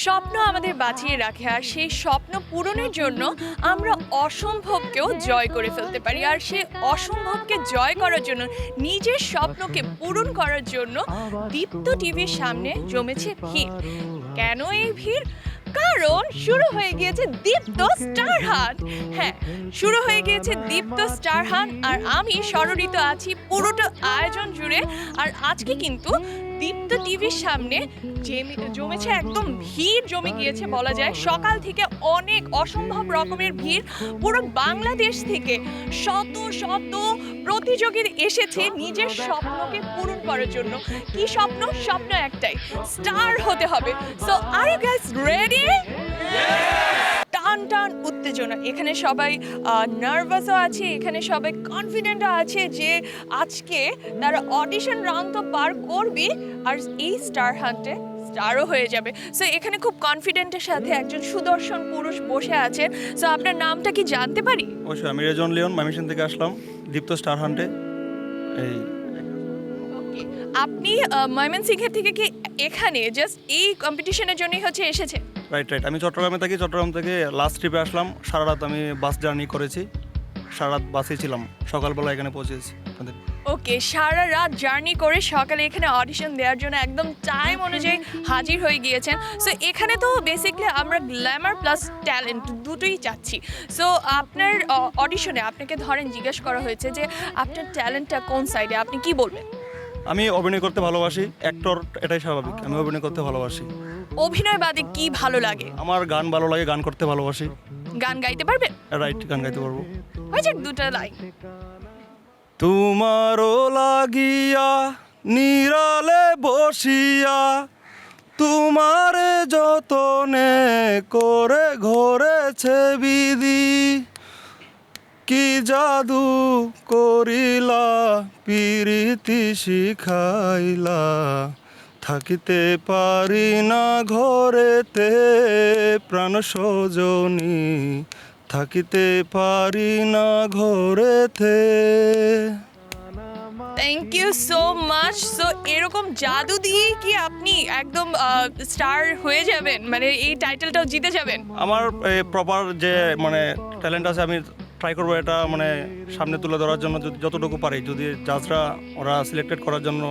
স্বপ্ন আমাদের বাঁচিয়ে রাখে, আর সেই স্বপ্ন পূরণের জন্য আমরা অসম্ভবকেও জয় করে ফেলতে পারি। আর সেই অসম্ভবকে জয় করার জন্য, নিজের স্বপ্নকে পূরণ করার জন্য দীপ্ত টিভির সামনে জমেছে ভিড়। কেন এই ভিড়? কারণ শুরু হয়ে গিয়েছে দীপ্ত স্টার হান্ট। হ্যাঁ, শুরু হয়ে গিয়েছে দীপ্ত স্টার হান্ট, আর আমি সররিত আছি পুরোটা আয়োজন জুড়ে। আর আজকে কিন্তু দীপ্ত টিভির সামনে জমেছে একদম ভিড় জমে গিয়েছে বলা যায়। সকাল থেকে অনেক অসম্ভব রকমের ভিড়, পুরো বাংলাদেশ থেকে শত শত প্রতিযোগী এসেছে নিজের স্বপ্নকে পূরণ করার জন্য। কি স্বপ্ন? স্বপ্ন একটাই, স্টার হতে হবে। So are you guys ready? টান টান উত্তেজনা, এখানে সবাই নার্ভাসও আছে, এখানে সবাই কনফিডেন্টও আছে যে আজকে তারা অডিশন রাউন্ড তো পার করবি আর এই স্টার হান্টে স্টারও হয়ে যাবে। সো এখানে খুব কনফিডেন্টের সাথে একজন সুদর্শন পুরুষ বসে আছেন। সো আপনার নামটা কি জানতে পারি? অবশ্যই, আমি রেজন লিওন, ময়মনসিংহ থেকে আসলাম দীপ্ত স্টার হান্টে। এই আপনি ময়মনসিংহের থেকে কি এখানে জাস্ট এই কম্পিটিশনের জন্যই হচ্ছে এসেছেন? রাইট। আমি চট্টগ্রামে থাকি, চট্টগ্রাম থেকে লাস্ট ট্রিপে আসলাম। সারা রাত আমি বাস জার্নি করেছি, সারা রাত বাসে ছিলাম, সকালবেলা এখানে পৌঁছেছি। ওকে, সারা রাত জার্নি করে সকালে এখানে অডিশন দেওয়ার জন্য একদম টাইম অনুযায়ী হাজির হয়ে গিয়েছেন। সো এখানে তো বেসিক্যালি আমরা গ্ল্যামার প্লাস ট্যালেন্ট দুটোই চাচ্ছি। সো আপনার অডিশনে আপনাকে ধরেন জিজ্ঞেস করা হয়েছে যে আপনার ট্যালেন্টটা কোন সাইডে, আপনি কি বলবেন? আমি অভিনয় করতে ভালোবাসি, অ্যাক্টর, এটাই স্বাভাবিক। আমি অভিনয় করতে ভালোবাসি। অভিনয় বাদে কি ভালো লাগে? আমার গান ভালো লাগে, গান করতে ভালোবাসি। গান গাইতে পারবেন? রাইট, গান গাইতে পারবো। হয়ে যাক দুটো লাইন। তোমারও লাগিয়া নিরালে বসিয়া, তোমারে যতনে করে ঘরেছে বিধি, কি জাদু করিলা পিরিতি শিখাইলা, থাকিতে পারি না ঘরেতে প্রাণ সজনী, থাকিতে পারি না ঘরেতে। Thank you so much. So এরকম জাদু দিয়ে কি আপনি একদম স্টার হয়ে যাবেন, মানে এই টাইটেলটাও জিতে যাবেন? আমার প্রপার যে মানে ট্যালেন্ট আছে, আমি ট্রাই করবো এটা মানে সামনে তুলে ধরার জন্য যতটুকু পারি। যদি জাজরা ওরা সিলেক্টেড করার জন্য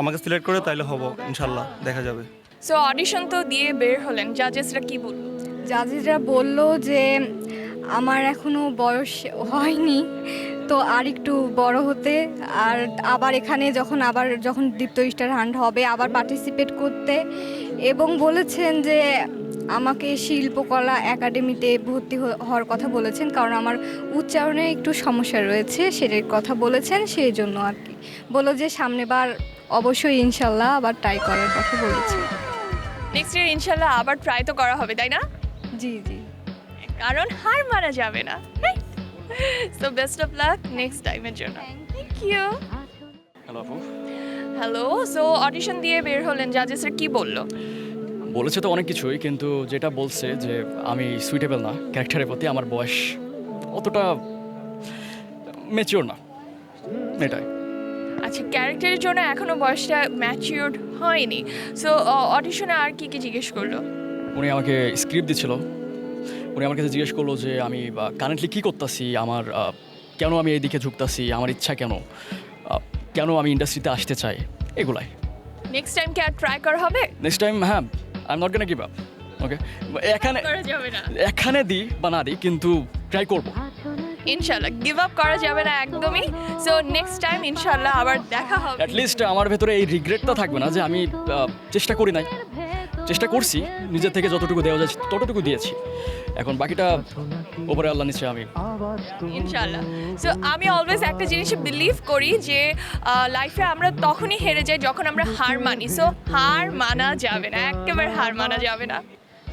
আমাকে সিলেক্ট করে তাইলে হবো, ইনশাল্লাহ দেখা যাবে। সো অডিশন তো দিয়ে বের হলেন, জাজেসরা কি বলল? জাজেসরা বলল যে আমার এখনো বয়স হয়নি, তো আর একটু বড় হতে, আর আবার এখানে যখন দীপ্ত স্টার হান্ট হবে আবার পার্টিসিপেট করতে, এবং বলেছেন যে আমাকে শিল্পকলা একাডেমিতে ভর্তি হওয়ার কথা বলেছেন, কারণ আমার উচ্চারণে একটু সমস্যা রয়েছে, সেটার কথা বলেছেন। সেই জন্য আর কি বললো যে সামনেবার অবশ্যই ইনশাল্লাহ আবার ট্রাই করার কথা বলেছে। নেক্সট ইয়ার ইনশাল্লাহ আবার ট্রাই তো করা হবে, তাই না? জি জি, কারণ হার মানা যাবে না। So best of luck next টাইমের জন্য। Thank you. হ্যালো আপু। হ্যালো। সো অডিশন দিয়ে বের হলেন, জাজেসরা কি বলল? বলেছে তো অনেক কিছুই, কিন্তু যেটা বলছে যে আমি সুইটেবল না ক্যারেক্টারের প্রতি, আমার বয়স অতটা ম্যাচিওর না, এটাই। আচ্ছা, ক্যারেক্টারের জন্য এখনো বয়সটা ম্যাচিওরড হয়নি। সো অডিশনে আর কি কি জিজ্ঞেস করলো? উনি আমাকে স্ক্রিপ্ট দিচ্ছিল, উনি আমার কাছে জিজ্ঞেস করলো যে আমি কারেন্টলি কী করতেছি, আমার কেন আমি এইদিকে ঝুঁকতাছি, আমার ইচ্ছা কেন আমি ইন্ডাস্ট্রিতে আসতে চাই, এগুলাই। নেক্সট টাইম কি আর ট্রাই করা হবে? নেক্সট টাইম হ্যাঁ, I am not gonna give up. Okay, করা যাবে না, এখানে দিই বা না দিই, কিন্তু ট্রাই করবো ইনশাল্লাহ। গিভ আপ করা যাবে না একদমই। সো নেক্সট টাইম ইনশাল্লাহ আবার দেখা হবে। অ্যাটলিস্ট আমার ভেতরে এই রিগ্রেটটা থাকবে না যে আমি চেষ্টা করি নাই, চেষ্টা করছি, নিজের থেকে যতটুকু দেওয়া যাচ্ছে ততটুকু দিয়েছি, এখন বাকিটা ওপরে আল্লাহ নিচে আমি, ইনশাল্লাহ। সো আমি অলওয়েজ একটা জিনিসে বিলিভ করি যে লাইফে আমরা তখনই হেরে যাই যখন আমরা হার মানি। সো হার মানা যাবে না, একেবারে হার মানা যাবে না।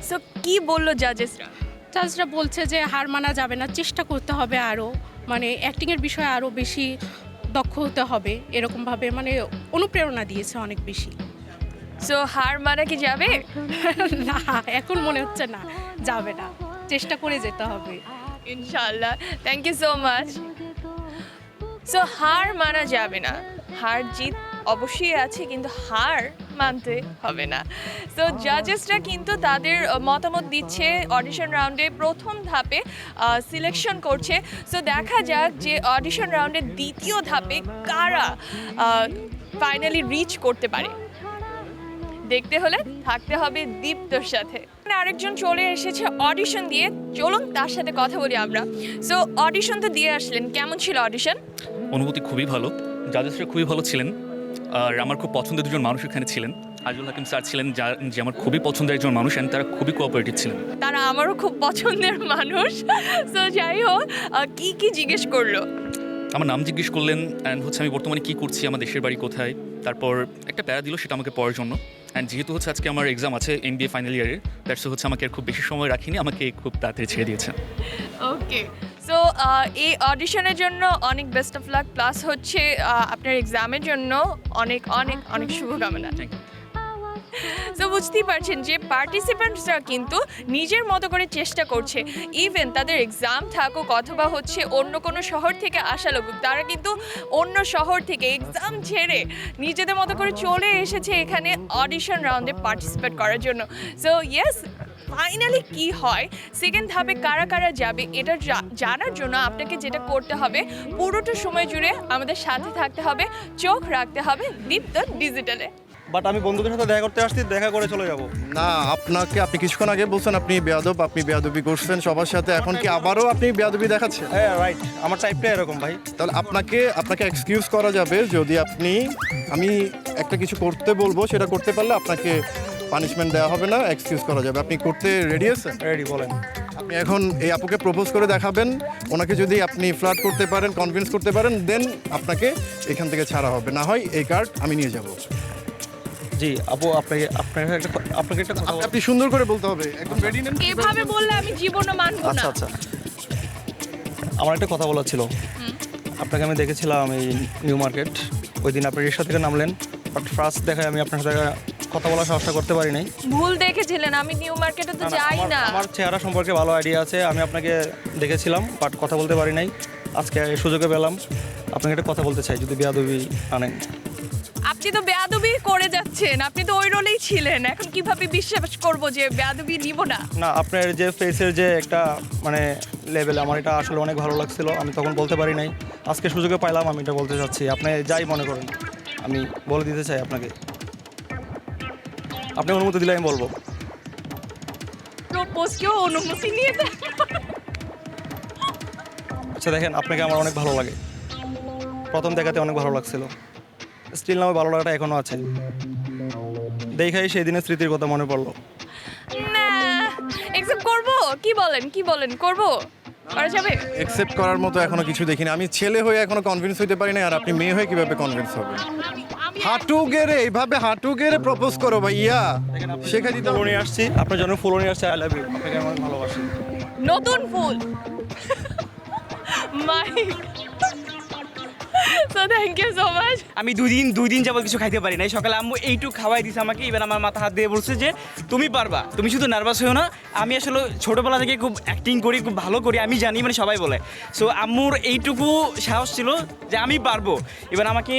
সো কি বললো জাজেসরা? জাজরা বলছে যে হার মানা যাবে না, চেষ্টা করতে হবে আরও, মানে অ্যাক্টিংয়ের বিষয়ে আরও বেশি দক্ষ হতে হবে, এরকমভাবে মানে অনুপ্রেরণা দিয়েছে অনেক বেশি। সো হার মানা কি যাবে? না, এখন মনে হচ্ছে না যাবে না, চেষ্টা করে যেতে হবে ইনশাল্লাহ। Thank you so much. So হার মানা যাবে না, হার জিত অবশ্যই আছে, কিন্তু হার মানতে হবে না। সো জাজেসরা কিন্তু তাদের মতামত দিচ্ছে অডিশন রাউন্ডে প্রথম ধাপে সিলেকশন করছে। সো দেখা যাক যে অডিশন রাউন্ডের দ্বিতীয় ধাপে কারা ফাইনালি রিচ করতে পারে। দেখতে হলে থাকতে হবে দীপ্তর সাথে। আরেকজন চলে এসেছে অডিশন দিয়ে, চলুন তার সাথে কথা বলি আমরা। সো অডিশন তো দিয়ে আসলেন, কেমন ছিল অডিশন? অনুভূতি খুবই ভালো, জাজেসরা খুবই ভালো ছিলেন। আর আমার খুব পছন্দের দুজন মানুষ এখানে ছিলেন। আজিজুল হাকিম স্যার ছিলেন, যে আমার খুবই পছন্দের একজন মানুষ, অ্যান্ড তারা খুবই কোঅপারেটিভ ছিলেন। তারা আমারও খুব পছন্দের মানুষ। সো যাই হোক, কি কি জিজ্ঞেস করলো? আমার নাম জিজ্ঞেস করলেন, অ্যান্ড হচ্ছে আমি বর্তমানে কী করছি, আমার দেশের বাড়ি কোথায়, তারপর একটা প্যারা দিল সেটা আমাকে পড়ার জন্য। অ্যান্ড যেহেতু হচ্ছে আজকে আমার এক্সাম আছে MBA ফাইনাল ইয়ারের, দ্যাটস হচ্ছে আমাকে আর খুব বেশি সময় রাখিনি, আমাকে খুব তাড়াতাড়ি ছেড়ে দিয়েছেন। ওকে, সো এই অডিশনের জন্য অনেক বেস্ট অফ লাক, প্লাস হচ্ছে আপনার এক্সামের জন্য অনেক অনেক অনেক শুভকামনা। Thank you. সো বুঝতেই পারছেন যে পার্টিসিপেন্টসরা কিন্তু নিজের মতো করে চেষ্টা করছে। ইভেন তাদের এক্সাম থাকুক অথবা হচ্ছে অন্য কোনো শহর থেকে আসা লাগুক, তারা কিন্তু অন্য শহর থেকে এক্সাম ছেড়ে নিজেদের মতো করে চলে এসেছে এখানে অডিশন রাউন্ডে পার্টিসিপেট করার জন্য। সো ইয়েস, ফাইনালি কি হয়, সেকেন্ড ধাপে কারা কারা যাবে, এটা জানার জন্য আপনাকে যেটা করতে হবে, পুরোটা সময় জুড়ে আমাদের সাথে থাকতে হবে, চোখ রাখতে হবে দীপ্ত ডিজিটালে। বাট আমি বন্ধুদের সাথে দেখা করতে আসছি, দেখা করে চলে যাব। না, আপনি কিছুক্ষণ আগে বলছেন আপনি বেয়াদব, আপনি বেয়াদবি করছেন সবার সাথে, এখন কি আবারও আপনি বেয়াদবি দেখাচ্ছেন? হ্যাঁ রাইট, আমার টাইপটা এরকম ভাই। তাহলে আপনাকে এক্সকিউজ করা যাবে যদি আমি একটা কিছু করতে বলবো, সেটা করতে পারলে আপনাকে পানিশমেন্ট দেওয়া হবে না, এক্সকিউজ করা যাবে। আপনি করতে রেডি আছেন? রেডি, বলেন। আপনি এখন এই আপুকে প্রপোজ করে দেখাবেন, ওনাকে যদি আপনি ফ্লার্ট করতে পারেন, কনভিন্স করতে পারেন, দেন আপনাকে এখান থেকে ছাড়া হবে, না হয় এই কার্ড আমি নিয়ে যাব। জি আপু, আপনাকে একটা কথা আপনি সুন্দর করে বলতে হবে, একদম রেডি নেন। এভাবে বললে আমি জীবনও মানবো না। আচ্ছা আচ্ছা, আমার একটা কথা বলার ছিল। আপনাকে আমি দেখেছিলাম এই নিউ মার্কেট, ওই দিন আপনি রিক্সা থেকে নামলেন, বাট ফার্স্ট দেখায় আমি আপনার সাথে কথা বলার সাহসটা করতে পারি নাই। ভুল দেখেছিলেন, আমি নিউ মার্কেটে তো যাই না। আমার চেহারা সম্পর্কে ভালো আইডিয়া আছে, আমি আপনাকে দেখেছিলাম বাট কথা বলতে পারি নাই। আজকে এই সুযোগে পেলাম, আপনাকে একটা কথা বলতে চাই, যদি বেয়াদবি আনেন। আপনি তো বেয়াদবি করে যাচ্ছেন, আপনি তো ওই রোলেই ছিলেন, এখন কিভাবে বিশ্বাস করব যে বেয়াদবি নিব না? না, আপনার যে ফেসের যে একটা মানে লেভেল, আমার এটা আসলে অনেক ভালো লাগছিল, আমি তখন বলতে পারি নাই। আজকে সুযোগে পাইলাম, আমি এটা বলতে চাচ্ছি। আপনি যাই মনে করেন, আমি বলে দিতে চাই আপনাকে। আপনি অনুমতি দিলে আমি বলবো। প্রপোজ কেউ অনুমতি নিয়ে দেয়? আচ্ছা দেখেন, আপনাকে আমার অনেক ভালো লাগে, প্রথম দেখাতে অনেক ভালো লাগছিল, স্টিল নামে ভালো লাগাটা এখনও আছে। দেখাই সেই দিনের স্মৃতির কথা মনে পড়লো। না, একসেপ্ট করব? কি বলেন করব? করা যাবে? অ্যাকসেপ্ট করার মতো এখনো কিছু দেখিনি। আমি ছেলে হয়ে এখনো কনভিন্স হইতে পারি না, আর আপনি মেয়ে হয়ে কিভাবে কনভিন্স হবেন? হাঁটু গেড়ে এইভাবে হাঁটু গেড়ে প্রপোজ করো ভাইয়া, শেখা দিতে ফুলও নিয়ে আসছি, আপনার জন্য ফুলও নিয়ে আসছি। আই লাভ ইউ, আপনাকে আমার ভালোবাসি। নতুন ফুল। My so thank you so much. আমি দুই দিন যাবত কিছু খাইতে পারি নাই। সকালে আম্মু এইটুক খাওয়াই দিছে আমাকে, এবার আমার মাথা হাত দিয়ে বলছে যে তুমি পারবা, তুমি শুধু নার্ভাস হও না। আমি আসলে ছোটোবেলা থেকে খুব অ্যাক্টিং করি, খুব ভালো করি, আমি জানি, মানে সবাই বলে। সো আম্মুর এইটুকু সাহস ছিল যে আমি পারবো। এবার আমাকে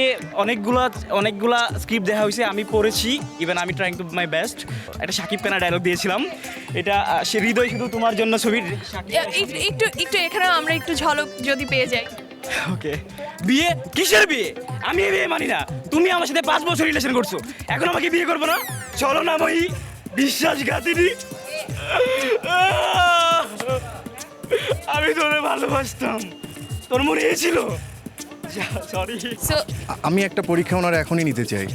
অনেকগুলা স্ক্রিপ্ট দেখা হয়েছে, আমি পড়েছি, ইভেন আমি ট্রাইং টু মাই বেস্ট। একটা শাকিব খানের ডায়লগ দিয়েছিলাম, এটা সে হৃদয় শুধু তোমার জন্য ছবির। একটু এখানে আমরা একটু ঝলক যদি পেয়ে যাই। ওকে, বিয়ে কিসের বিয়ে? আমি এই বিয়ে মানি না। তুমি আমার সাথে 5 বছর রিলেশন করছো, এখন আমাকে বিয়ে করবো না? চলো না মই বিশ্বাসঘাতিনী। আমি তোরে ভালোবাসতাম, তোর মনে ছিল। সরি। সো আমি একটা পরীক্ষা ওনার এখনই নিতে চাই।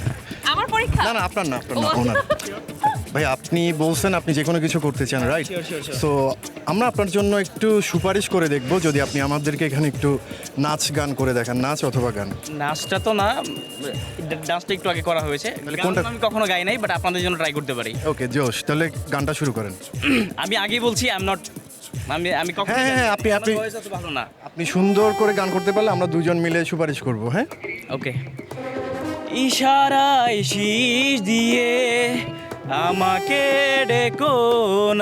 আমার পরীক্ষা? না, আপনার না, ওনার। ভাই আপনি বলছেন আপনি যে কোনো কিছু করতে চান, রাইট? সো আমরা আপনার জন্য একটু সুপারিশ করে দেখব, যদি আপনি আমাদেরকে এখানে একটু নাচ গান করে দেখান, নাচ অথবা গান। নাচটা তো না, ডান্সটা একটু আগে করা হয়েছে। কোনটা? আমি কখনো গাই নাই, বাট আপনাদের জন্য ট্রাই করতে পারি। ওকে জোশ, তাহলে গানটা শুরু করেন। আমি আগেই বলছি আমি কখনো হ্যাঁ, হ্যাঁ, আপনি- আমার voice অত ভালো না। আপনি সুন্দর করে গান করতে পারলে আমরা দুজন মিলে সুপারিশ করব। হ্যাঁ, ওকে। ইশারায় শীষ দিয়ে আমাকে ডেকো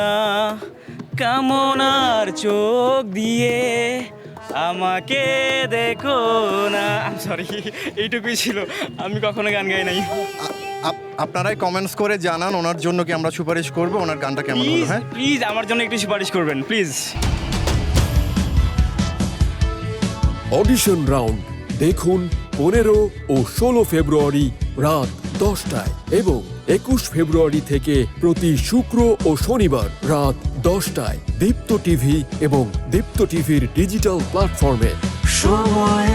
না, কামনার চোখ দিয়ে আমাকে দেখো না। সরি, এইটুকুই ছিল, আমি কখনো গান গাই নাই। আপনারাই কমেন্টস করে জানান ওনার জন্য কি আমরা সুপারিশ করব, ওনার গানটা কেমন হলো। প্লিজ হ্যাঁ, প্লিজ আমার জন্য একটু সুপারিশ করবেন প্লিজ। অডিশন রাউন্ড দেখুন 15 ও 16 ফেব্রুয়ারি রাত 10টায় এবং 21 ফেব্রুয়ারি থেকে প্রতি শুক্র ও শনিবার রাত 10টায় দীপ্ত টিভি এবং দীপ্ত টিভির ডিজিটাল প্ল্যাটফর্মে। সময়